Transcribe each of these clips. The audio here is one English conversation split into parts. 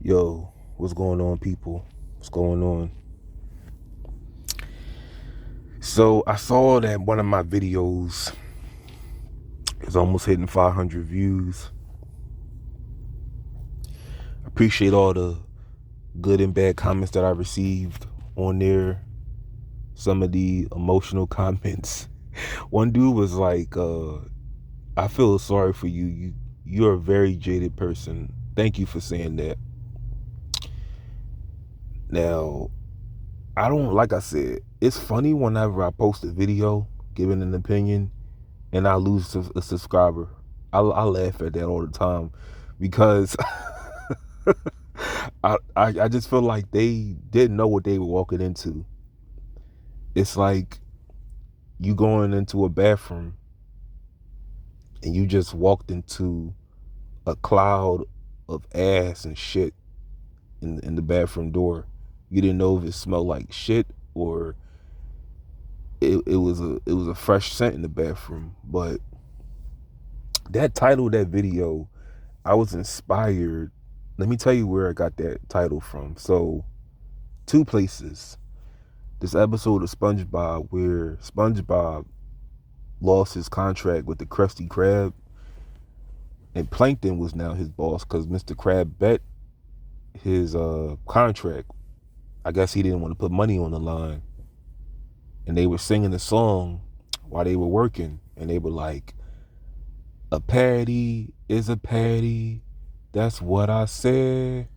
Yo, what's going on, people? What's going on? So I saw that one of my videos is almost hitting 500 views. Appreciate all the good and bad comments that I received on there. Some of the emotional comments. One dude was like, I feel sorry for you. You're a very jaded person. Thank you for saying that. Now, I don't, like I said, it's funny whenever I post a video giving an opinion and I lose a subscriber. I laugh at that all the time because I just feel like they didn't know what they were walking into. It's like you going into a bathroom and you just walked into a cloud of ass and shit in the bathroom door. You didn't know if it smelled like shit or it was a fresh scent in the bathroom. But that title of that video, I was inspired. Let me tell you where I got that title from. So, two places. This episode of SpongeBob where SpongeBob lost his contract with the Krusty Krab, and Plankton was now his boss because Mr. Krab bet his contract. I guess he didn't want to put money on the line, and they were singing a song while they were working, and they were like, "A patty is a patty. That's what I said.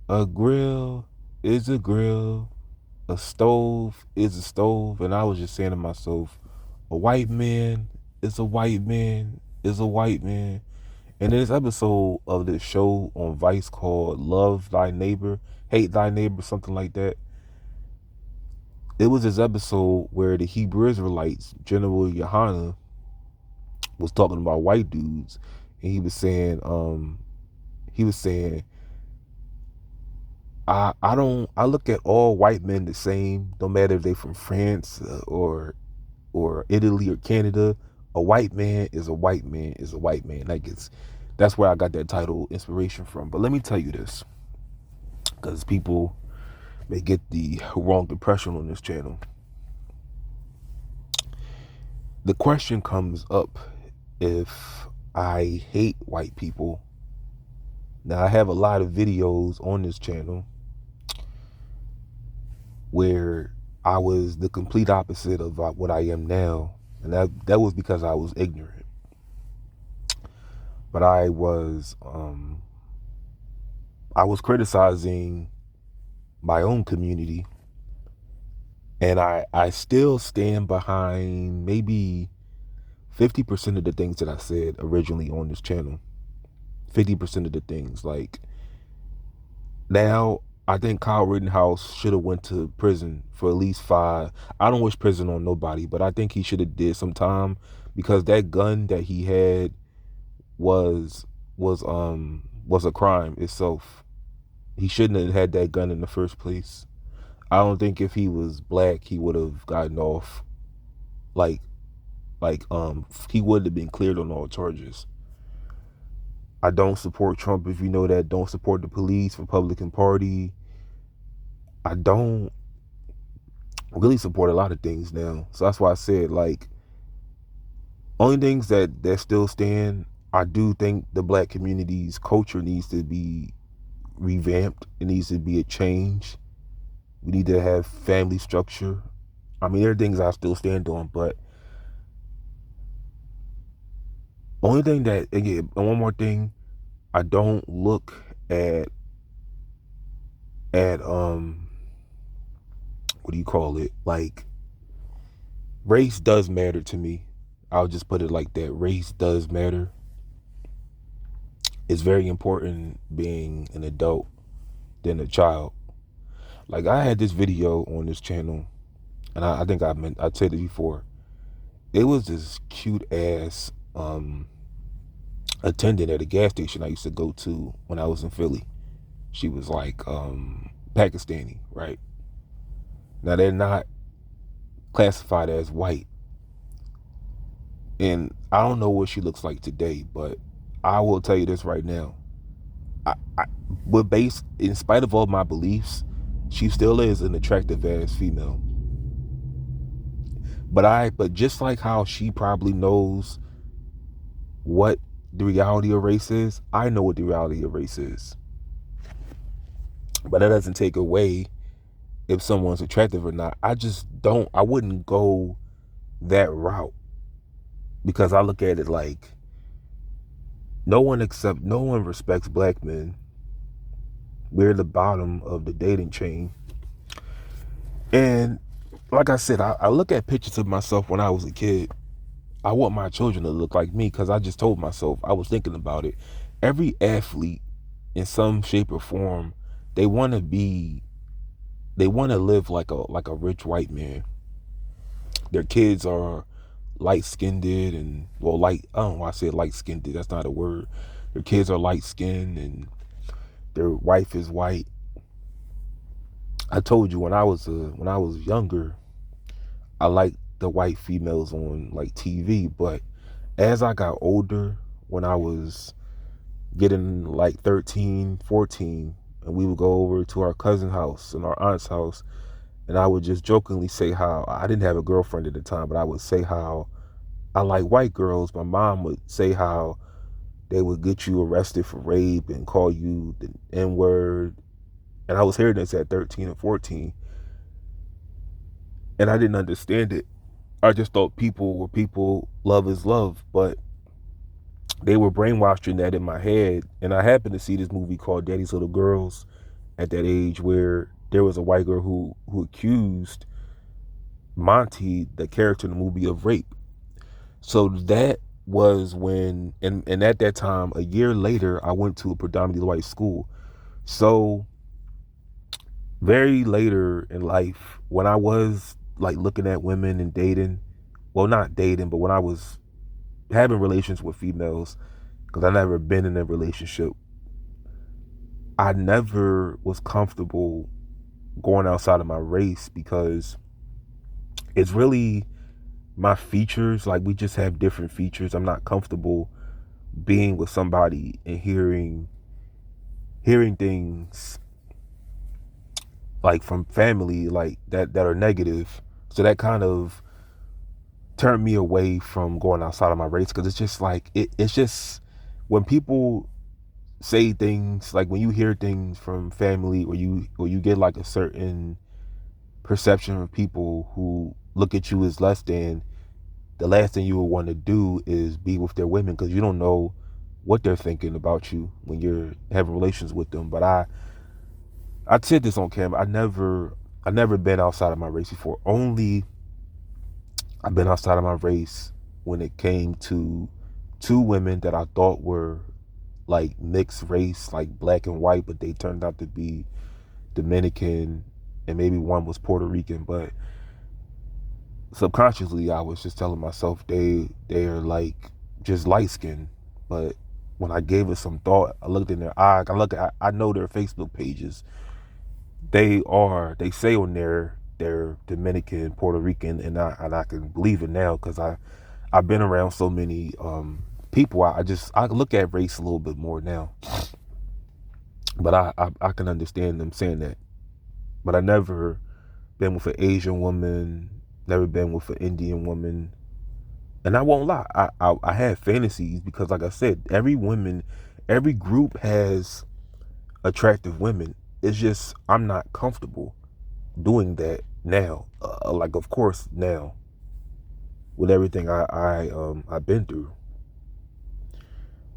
A grill is a grill. A stove is a stove." And I was just saying to myself, a white man is a white man is a white man. And in this episode of this show on Vice called Love Thy Neighbor, Hate Thy Neighbor, something like that, it was this episode where the Hebrew Israelites, General Yohana, was talking about white dudes, and he was saying, I look at all white men the same, no matter if they from France or Italy or Canada. A white man is a white man is a white man. That's where I got that title inspiration from. But let me tell you this, because people may get the wrong impression on this channel. The question comes up if I hate white people. Now, I have a lot of videos on this channel where I was the complete opposite of what I am now, and that was because I was ignorant. But I was criticizing my own community, and I still stand behind maybe 50% of the things that I said originally on this channel. 50% of the things. Like, now I think Kyle Rittenhouse should have went to prison for at least 5. I don't wish prison on nobody, but I think he should have did some time, because that gun that he had was a crime itself. He shouldn't have had that gun in the first place. I don't think if he was black he would have gotten off. Like he would have been cleared on all charges. I don't support Trump, if you know that. Don't support the police, Republican Party. I don't really support a lot of things now. So that's why I said, like, only things that still stand, I do think the black community's culture needs to be revamped. It needs to be a change. We need to have family structure. I mean, there are things I still stand on, but only thing that, again, and one more thing, I don't look at what do you call it? Like, race does matter to me. I'll just put it like that. Race does matter. It's very important being an adult than a child. Like, I had this video on this channel, and I think I'd said it before. It was this cute ass attendant at a gas station I used to go to when I was in Philly. She was like Pakistani, right? Now, they're not classified as white, and I don't know what she looks like today, but I will tell you this right now. I but based in spite of all my beliefs, she still is an attractive ass female. But just like how she probably knows what the reality of race is, I know what the reality of race is. But that doesn't take away if someone's attractive or not. I wouldn't go that route, because I look at it like no one respects black men. We're the bottom of the dating chain. And like I said, I look at pictures of myself when I was a kid. I want my children to look like me, because I just told myself, I was thinking about it. Every athlete in some shape or form, they want to live like a rich white man. Their kids are light skinned and, well, light, I don't know why I said light skinned, that's not a word. Their kids are light skinned and their wife is white. I told you when I was younger, I liked the white females on like TV, but as I got older, when I was getting like 13, 14, and we would go over to our cousin's house and our aunt's house, and I would just jokingly say how I didn't have a girlfriend at the time, but I would say how I like white girls. My mom would say how they would get you arrested for rape and call you the N-word. And I was hearing this at 13 and 14. And I didn't understand it. I just thought people were people, love is love. But they were brainwashing that in my head. And I happened to see this movie called Daddy's Little Girls at that age, where there was a white girl who accused Monty, the character in the movie, of rape. So that was when, and at that time, a year later, I went to a predominantly white school. So very later in life, when I was like looking at women and dating, well, not dating, but when I was having relations with females, because I never been in a relationship, I never was comfortable going outside of my race, because it's really my features. Like, we just have different features. I'm not comfortable being with somebody and hearing things like from family like that are negative. So that kind of turned me away from going outside of my race, because it's just like it's just when people say things, like when you hear things from family, or you get like a certain perception of people who look at you as less than, the last thing you would want to do is be with their women, because you don't know what they're thinking about you when you're having relations with them. But I said this on camera. I never been outside of my race before. Only I've been outside of my race when it came to two women that I thought were like mixed race, like black and white, but they turned out to be Dominican, and maybe one was Puerto Rican. But subconsciously, I was just telling myself they're like just light skinned. But when I gave it some thought, I looked in their eyes. I know their Facebook pages. They say on there they're Dominican, Puerto Rican, and I can believe it now, because I've been around so many people. I look at race a little bit more now. But I can understand them saying that. But I never been with an Asian woman, never been with an Indian woman. And I won't lie, I have fantasies, because like I said, every group has attractive women. It's just I'm not comfortable doing that now. Like, of course, now with everything I've been through.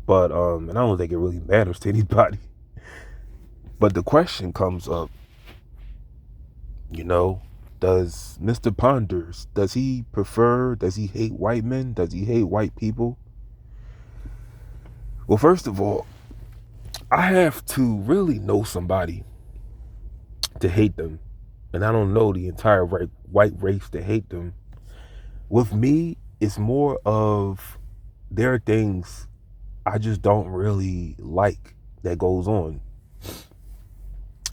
But and I don't think it really matters to anybody. But the question comes up, does Mr. Ponders, does he hate white men? Does he hate white people? Well, first of all, I have to really know somebody to hate them. And I don't know the entire white race to hate them. With me, it's more of, there are things I just don't really like that goes on.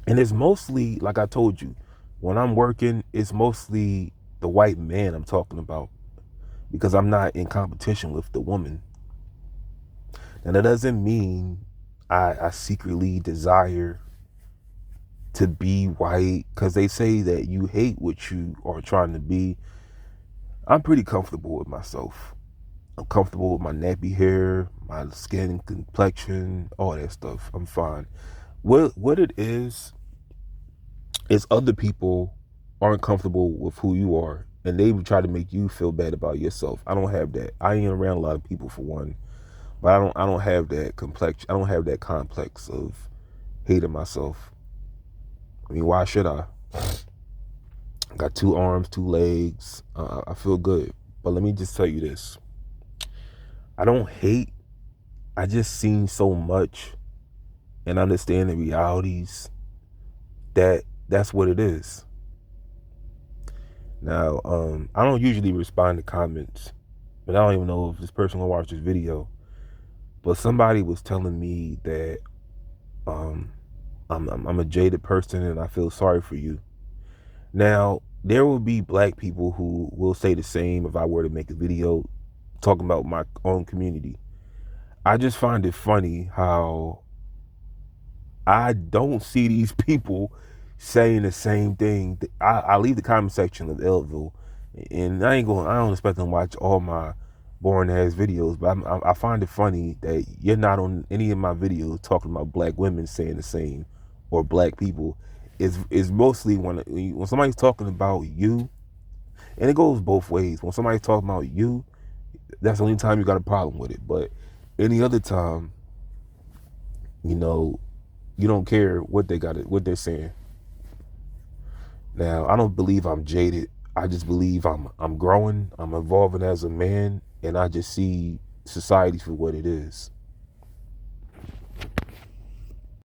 And it's mostly, like I told you, when I'm working, it's mostly the white man I'm talking about, because I'm not in competition with the woman. And that doesn't mean I secretly desire to be white, because they say that you hate what you are trying to be. I'm pretty comfortable with myself. I'm comfortable with my nappy hair, my skin complexion, all that stuff. I'm fine. What it is other people aren't comfortable with who you are, and they would try to make you feel bad about yourself. I don't have that. I ain't around a lot of people, for one, but I don't have that complex. I don't have that complex of hating myself. I mean, why should I? Got 2 arms, 2 legs. I feel good. But let me just tell you this. I don't hate. I just seen so much and understand the realities that that's what it is. Now, I don't usually respond to comments, but I don't even know if this person will watch this video. But somebody was telling me that I'm a jaded person and I feel sorry for you. Now, there will be black people who will say the same if I were to make a video talking about my own community. I just find it funny how I don't see these people saying the same thing. I leave the comment section of Elville, and I don't expect them to watch all my boring ass videos, but I find it funny that you're not on any of my videos talking about black women saying the same, or black people. It's mostly when somebody's talking about you, and it goes both ways. When somebody's talking about you, that's the only time you got a problem with it. But any other time, you know, you don't care what what they're saying. Now, I don't believe I'm jaded. I just believe I'm growing, I'm evolving as a man, and I just see society for what it is.